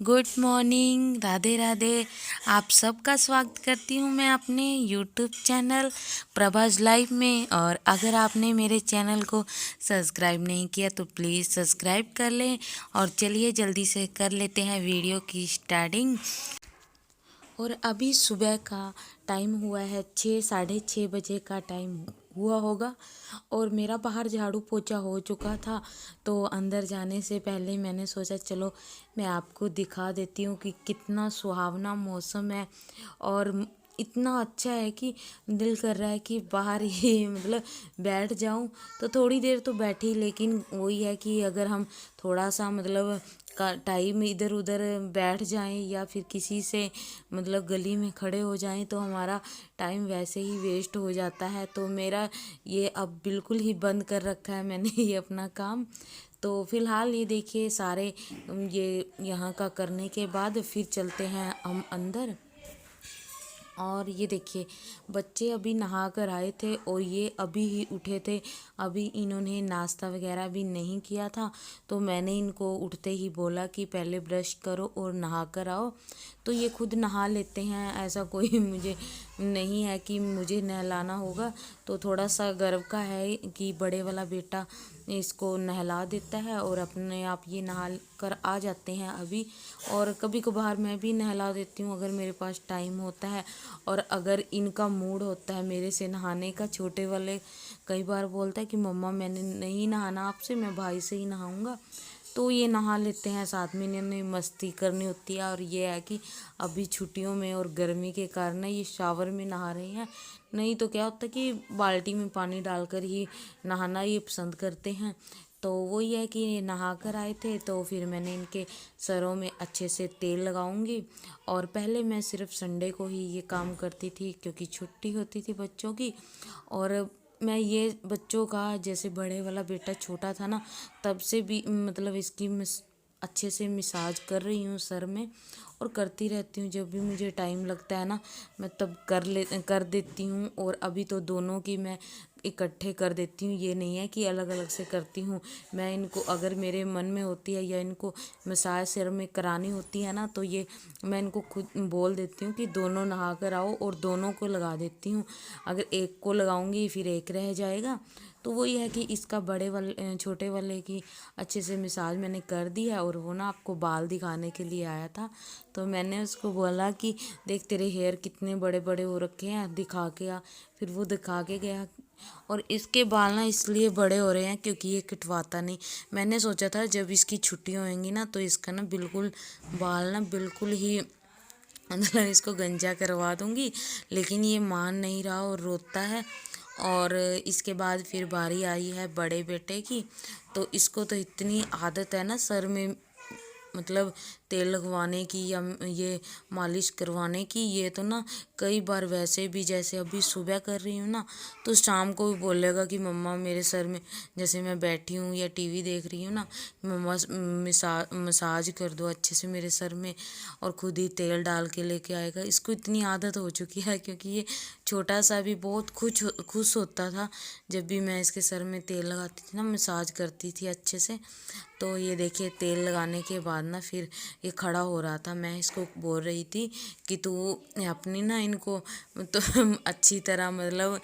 Good morning, Radhe Radhe. आप सबका स्वागत करती हूँ मैं अपने यूट्यूब चैनल प्रभास लाइव में। और अगर आपने मेरे चैनल को सब्सक्राइब नहीं किया तो प्लीज़ सब्सक्राइब कर लें। और चलिए जल्दी से कर लेते हैं वीडियो की स्टार्टिंग। और अभी सुबह का टाइम हुआ है 6, साढ़े 6 बजे का टाइम हुआ होगा। और मेरा बाहर झाड़ू पोछा हो चुका था, तो अंदर जाने से पहले मैंने सोचा चलो मैं आपको दिखा देती हूँ कि कितना सुहावना मौसम है। और इतना अच्छा है कि दिल कर रहा है कि बाहर ही मतलब बैठ जाऊं। तो थोड़ी देर तो बैठी, लेकिन वही है कि अगर हम थोड़ा सा मतलब का टाइम इधर उधर बैठ जाएं या फिर किसी से मतलब गली में खड़े हो जाएं तो हमारा टाइम वैसे ही वेस्ट हो जाता है। तो मेरा ये अब बिल्कुल ही बंद कर रखा है मैंने ये अपना काम। तो फिलहाल ये देखिए सारे ये यहाँ का करने के बाद फिर चलते हैं हम अंदर। और ये देखिए बच्चे अभी नहा कर आए थे और ये अभी ही उठे थे। अभी इन्होंने नाश्ता वगैरह भी नहीं किया था, तो मैंने इनको उठते ही बोला कि पहले ब्रश करो और नहा कर आओ। तो ये खुद नहा लेते हैं, ऐसा कोई मुझे नहीं है कि मुझे नहलाना होगा। तो थोड़ा सा गर्व का है कि बड़े वाला बेटा इसको नहला देता है और अपने आप ये नहा कर आ जाते हैं अभी। और कभी कभार मैं भी नहला देती हूँ अगर मेरे पास टाइम होता है और अगर इनका मूड होता है मेरे से नहाने का। छोटे वाले कई बार बोलता है कि मम्मा मैंने नहीं नहाना आपसे, मैं भाई से ही नहाऊंगा। तो ये नहा लेते हैं, साथ में इन्होंने मस्ती करनी होती है। और ये है कि अभी छुट्टियों में और गर्मी के कारण ये शावर में नहा रहे हैं। नहीं तो क्या होता है कि बाल्टी में पानी डालकर ही नहाना ये पसंद करते हैं। तो वही है कि ये नहा कर आए थे, तो फिर मैंने इनके सरों में अच्छे से तेल लगाऊंगी। और पहले मैं सिर्फ संडे को ही ये काम करती थी क्योंकि छुट्टी होती थी बच्चों की। और मैं ये बच्चों का जैसे बड़े वाला बेटा छोटा था ना, तब से भी मतलब इसकी अच्छे से मसाज कर रही हूँ सर में। और करती रहती हूँ, जब भी मुझे टाइम लगता है ना मैं तब कर देती हूँ। और अभी तो दोनों की मैं इकट्ठे कर देती हूँ, ये नहीं है कि अलग अलग से करती हूँ। मैं इनको अगर मेरे मन में होती है या इनको मसाज सिर में करानी होती है ना, तो ये मैं इनको खुद बोल देती हूँ कि दोनों नहा कर आओ और दोनों को लगा देती हूँ। अगर एक को लगाऊंगी फिर एक रह जाएगा। तो वही है कि इसका बड़े वाले छोटे वाले की अच्छे से मसाज मैंने कर दी है। और वो ना आपको बाल दिखाने के लिए आया था, तो मैंने उसको बोला कि देख तेरे हेयर कितने बड़े बड़े हो रखे हैं, दिखा के आ। फिर वो दिखा के गया। और इसके बाल ना इसलिए बड़े हो रहे हैं क्योंकि ये कटवाता नहीं। मैंने सोचा था जब इसकी छुट्टी होएंगी ना तो इसका ना बिल्कुल बाल ना बिल्कुल ही मतलब इसको गंजा करवा दूंगी, लेकिन ये मान नहीं रहा और रोता है। और इसके बाद फिर बारी आई है बड़े बेटे की। तो इसको तो इतनी आदत है ना सर में मतलब तेल लगवाने की या ये मालिश करवाने की। ये तो ना कई बार वैसे भी जैसे अभी सुबह कर रही हूँ ना, तो शाम को भी बोलेगा कि मम्मा मेरे सर में, जैसे मैं बैठी हूँ या टीवी देख रही हूँ ना, मम्मा मसाज कर दो अच्छे से मेरे सर में। और खुद ही तेल डाल के लेके आएगा। इसको इतनी आदत हो चुकी है क्योंकि ये छोटा सा भी बहुत खुश होता था जब भी मैं इसके सर में तेल लगाती थी ना, मसाज करती थी अच्छे से। तो ये देखिए तेल लगाने के बाद ना फिर ये खड़ा हो रहा था। मैं इसको बोल रही थी कि तू अपनी ना इनको तो अच्छी तरह मतलब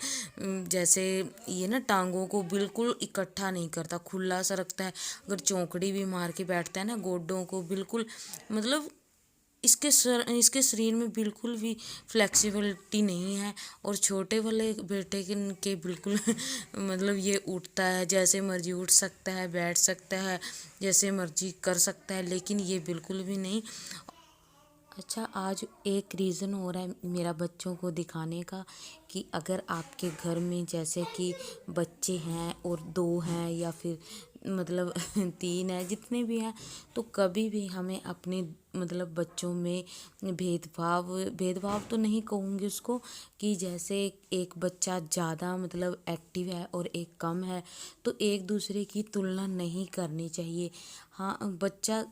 जैसे ये ना टांगों को बिल्कुल इकट्ठा नहीं करता, खुला सा रखता है। अगर चौकड़ी भी मार के बैठता है ना गोडों को बिल्कुल मतलब इसके शरीर में बिल्कुल भी फ्लेक्सिबिलिटी नहीं है। और छोटे वाले बेटे के बिल्कुल मतलब ये उठता है जैसे मर्जी, उठ सकता है, बैठ सकता है, जैसे मर्जी कर सकता है, लेकिन ये बिल्कुल भी नहीं। अच्छा, आज एक रीज़न हो रहा है मेरा बच्चों को दिखाने का कि अगर आपके घर में जैसे कि बच्चे हैं और 2 हैं या फिर मतलब 3 है, जितने भी हैं, तो कभी भी हमें अपने मतलब बच्चों में भेदभाव तो नहीं कहूँगी उसको, कि जैसे एक बच्चा ज़्यादा मतलब एक्टिव है और एक कम है, तो एक दूसरे की तुलना नहीं करनी चाहिए। हाँ, बच्चा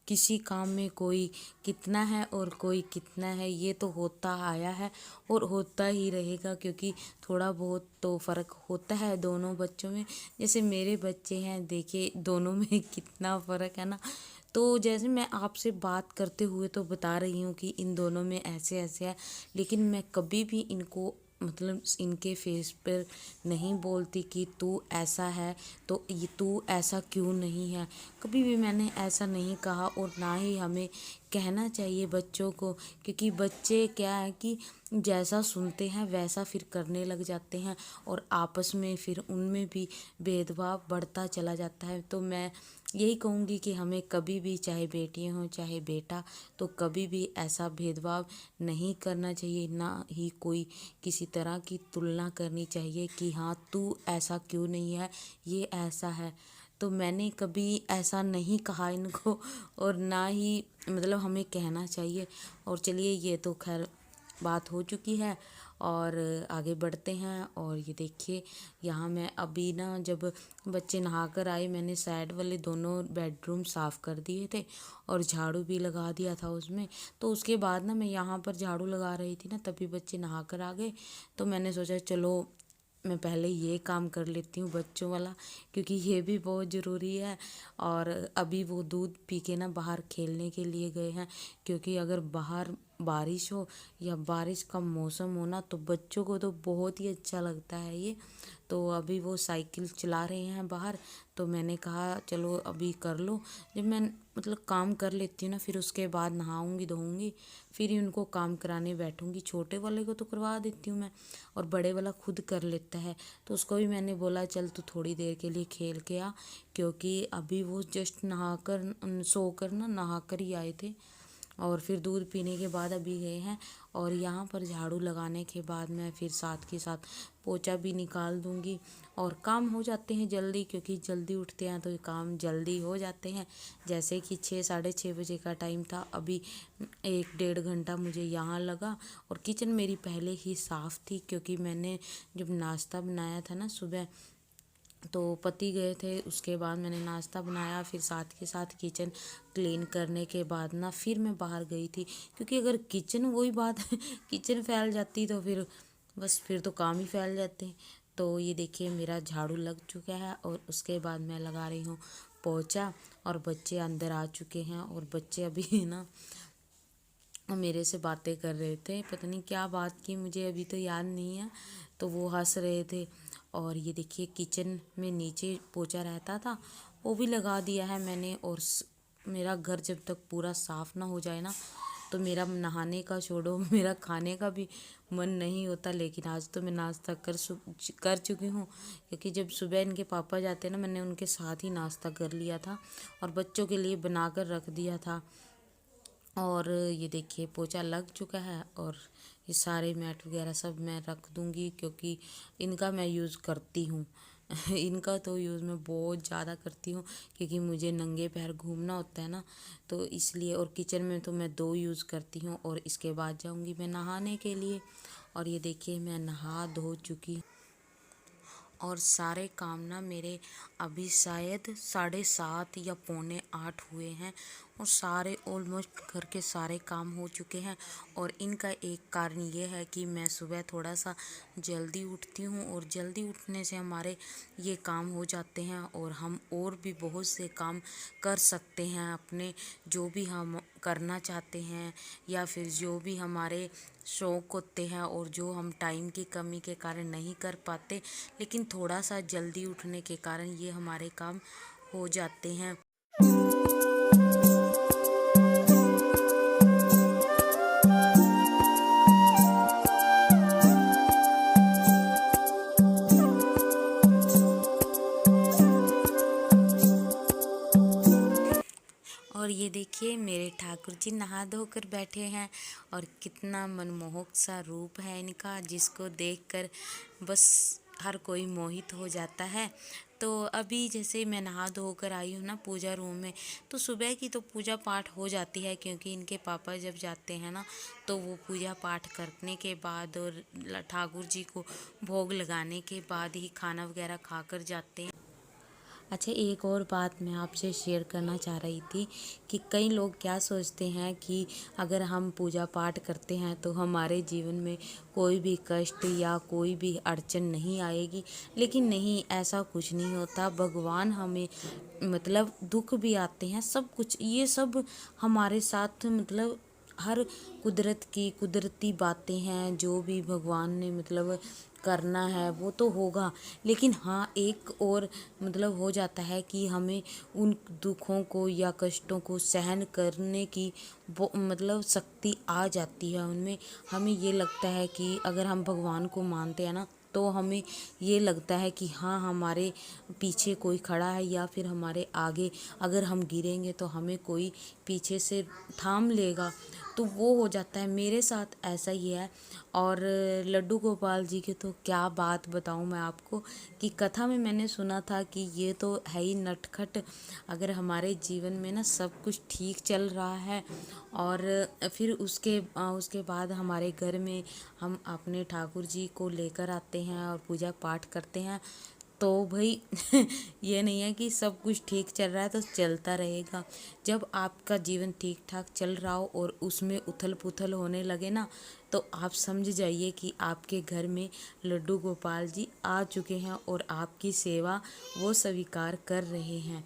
किसी काम में कोई कितना है और कोई कितना है, ये तो होता आया है और होता ही रहेगा क्योंकि थोड़ा बहुत तो फ़र्क होता है दोनों बच्चों में। जैसे मेरे बच्चे हैं, देखिए दोनों में कितना फ़र्क है ना। तो जैसे मैं आपसे बात करते हुए तो बता रही हूँ कि इन दोनों में ऐसे ऐसे है, लेकिन मैं कभी भी इनको मतलब इनके फेस पर नहीं बोलती कि तू ऐसा है तो ये तू ऐसा क्यों नहीं है। कभी भी मैंने ऐसा नहीं कहा और ना ही हमें कहना चाहिए बच्चों को, क्योंकि बच्चे क्या है कि जैसा सुनते हैं वैसा फिर करने लग जाते हैं और आपस में फिर उनमें भी भेदभाव बढ़ता चला जाता है। तो मैं यही कहूँगी कि हमें कभी भी, चाहे बेटियाँ हों चाहे बेटा, तो कभी भी ऐसा भेदभाव नहीं करना चाहिए, ना ही कोई किसी तरह की तुलना करनी चाहिए कि हाँ तू ऐसा क्यों नहीं है, ये ऐसा है। तो मैंने कभी ऐसा नहीं कहा इनको और ना ही मतलब हमें कहना चाहिए। और चलिए ये तो खैर बात हो चुकी है और आगे बढ़ते हैं। और ये देखिए यहाँ मैं अभी ना जब बच्चे नहा कर आए, मैंने साइड वाले दोनों बेडरूम साफ़ कर दिए थे और झाड़ू भी लगा दिया था उसमें। तो उसके बाद ना मैं यहाँ पर झाड़ू लगा रही थी ना, तभी बच्चे नहा कर आ गए। तो मैंने सोचा चलो मैं पहले ये काम कर लेती हूँ बच्चों वाला, क्योंकि ये भी बहुत ज़रूरी है। और अभी वो दूध पी के ना बाहर खेलने के लिए गए हैं, क्योंकि अगर बाहर बारिश हो या बारिश का मौसम हो ना तो बच्चों को तो बहुत ही अच्छा लगता है ये। तो अभी वो साइकिल चला रहे हैं बाहर, तो मैंने कहा चलो अभी कर लो। जब मैं मतलब काम कर लेती हूँ ना फिर उसके बाद नहाऊंगी धोऊंगी, फिर ही उनको काम कराने बैठूंगी। छोटे वाले को तो करवा देती हूँ मैं और बड़े वाला खुद कर लेता है। तो उसको भी मैंने बोला चल तू थोड़ी देर के लिए खेल के आ, क्योंकि अभी वो जस्ट नहाकर सोकर ना नहाकर ही आए थे और फिर दूध पीने के बाद अभी गए हैं। और यहाँ पर झाड़ू लगाने के बाद मैं फिर साथ के साथ पोछा भी निकाल दूँगी और काम हो जाते हैं जल्दी, क्योंकि जल्दी उठते हैं तो ये काम जल्दी हो जाते हैं। जैसे कि 6 साढ़े 6 बजे का टाइम था, अभी 1 डेढ़ घंटा मुझे यहाँ लगा। और किचन मेरी पहले ही साफ़ थी, क्योंकि मैंने जब नाश्ता बनाया था ना सुबह, तो पति गए थे, उसके बाद मैंने नाश्ता बनाया, फिर साथ के साथ किचन क्लीन करने के बाद ना फिर मैं बाहर गई थी। क्योंकि अगर किचन वही बात किचन फैल जाती तो फिर बस फिर तो काम ही फैल जाते हैं। तो ये देखिए मेरा झाड़ू लग चुका है और उसके बाद मैं लगा रही हूँ पोछा। और बच्चे अंदर आ चुके हैं और बच्चे अभी ना मेरे से बातें कर रहे थे, पता नहीं क्या बात की मुझे अभी तो याद नहीं है। तो वो हंस रहे थे। और ये देखिए किचन में नीचे पोछा रहता था वो भी लगा दिया है मैंने। और मेरा घर जब तक पूरा साफ़ ना हो जाए ना तो मेरा नहाने का छोड़ो मेरा खाने का भी मन नहीं होता। लेकिन आज तो मैं नाश्ता कर चुकी हूँ, क्योंकि जब सुबह इनके पापा जाते हैं ना मैंने उनके साथ ही नाश्ता कर लिया था और बच्चों के लिए बना कर रख दिया था। और ये देखिए पोछा लग चुका है और ये सारे मैट वगैरह सब मैं रख दूँगी, क्योंकि इनका मैं यूज़ करती हूँ इनका तो यूज़ मैं बहुत ज़्यादा करती हूँ, क्योंकि मुझे नंगे पैर घूमना होता है ना, तो इसलिए। और किचन में तो मैं 2 यूज़ करती हूँ और इसके बाद जाऊँगी मैं नहाने के लिए। और ये देखिए मैं नहा धो चुकी और सारे काम ना मेरे अभी शायद 7:30 या पौने 8 हुए हैं और सारे ऑलमोस्ट घर के सारे काम हो चुके हैं। और इनका एक कारण ये है कि मैं सुबह थोड़ा सा जल्दी उठती हूँ और जल्दी उठने से हमारे ये काम हो जाते हैं और हम और भी बहुत से काम कर सकते हैं अपने, जो भी हम करना चाहते हैं या फिर जो भी हमारे शौक़ होते हैं और जो हम टाइम की कमी के कारण नहीं कर पाते, लेकिन थोड़ा सा जल्दी उठने के कारण ये हमारे काम हो जाते हैं। और ये देखिए मेरे ठाकुर जी नहा धोकर बैठे हैं और कितना मनमोहक सा रूप है इनका, जिसको देखकर बस हर कोई मोहित हो जाता है। तो अभी जैसे मैं नहा धोकर आई हूँ ना पूजा रूम में, तो सुबह की तो पूजा पाठ हो जाती है, क्योंकि इनके पापा जब जाते हैं ना तो वो पूजा पाठ करने के बाद और ठाकुर जी को भोग लगाने के बाद ही खाना वगैरह खाकर जाते हैं। अच्छा, एक और बात मैं आपसे शेयर करना चाह रही थी कि कई लोग क्या सोचते हैं कि अगर हम पूजा पाठ करते हैं तो हमारे जीवन में कोई भी कष्ट या कोई भी अड़चन नहीं आएगी। लेकिन नहीं, ऐसा कुछ नहीं होता। भगवान हमें मतलब दुख भी आते हैं, सब कुछ ये सब हमारे साथ मतलब हर कुदरत की कुदरती बातें हैं। जो भी भगवान ने मतलब करना है वो तो होगा। लेकिन हाँ, एक और मतलब हो जाता है कि हमें उन दुखों को या कष्टों को सहन करने की वो मतलब शक्ति आ जाती है उनमें। हमें ये लगता है कि अगर हम भगवान को मानते हैं ना, तो हमें ये लगता है कि हाँ, हमारे पीछे कोई खड़ा है या फिर हमारे आगे अगर हम गिरेंगे तो हमें कोई पीछे से थाम लेगा। तो वो हो जाता है, मेरे साथ ऐसा ही है। और लड्डू गोपाल जी की तो क्या बात बताऊं मैं आपको कि कथा में मैंने सुना था कि ये तो है ही नटखट। अगर हमारे जीवन में ना सब कुछ ठीक चल रहा है और फिर उसके बाद हमारे घर में हम अपने ठाकुर जी को लेकर आते हैं और पूजा पाठ करते हैं, तो भाई ये नहीं है कि सब कुछ ठीक चल रहा है तो चलता रहेगा। जब आपका जीवन ठीक ठाक चल रहा हो और उसमें उथल पुथल होने लगे ना, तो आप समझ जाइए कि आपके घर में लड्डू गोपाल जी आ चुके हैं और आपकी सेवा वो स्वीकार कर रहे हैं।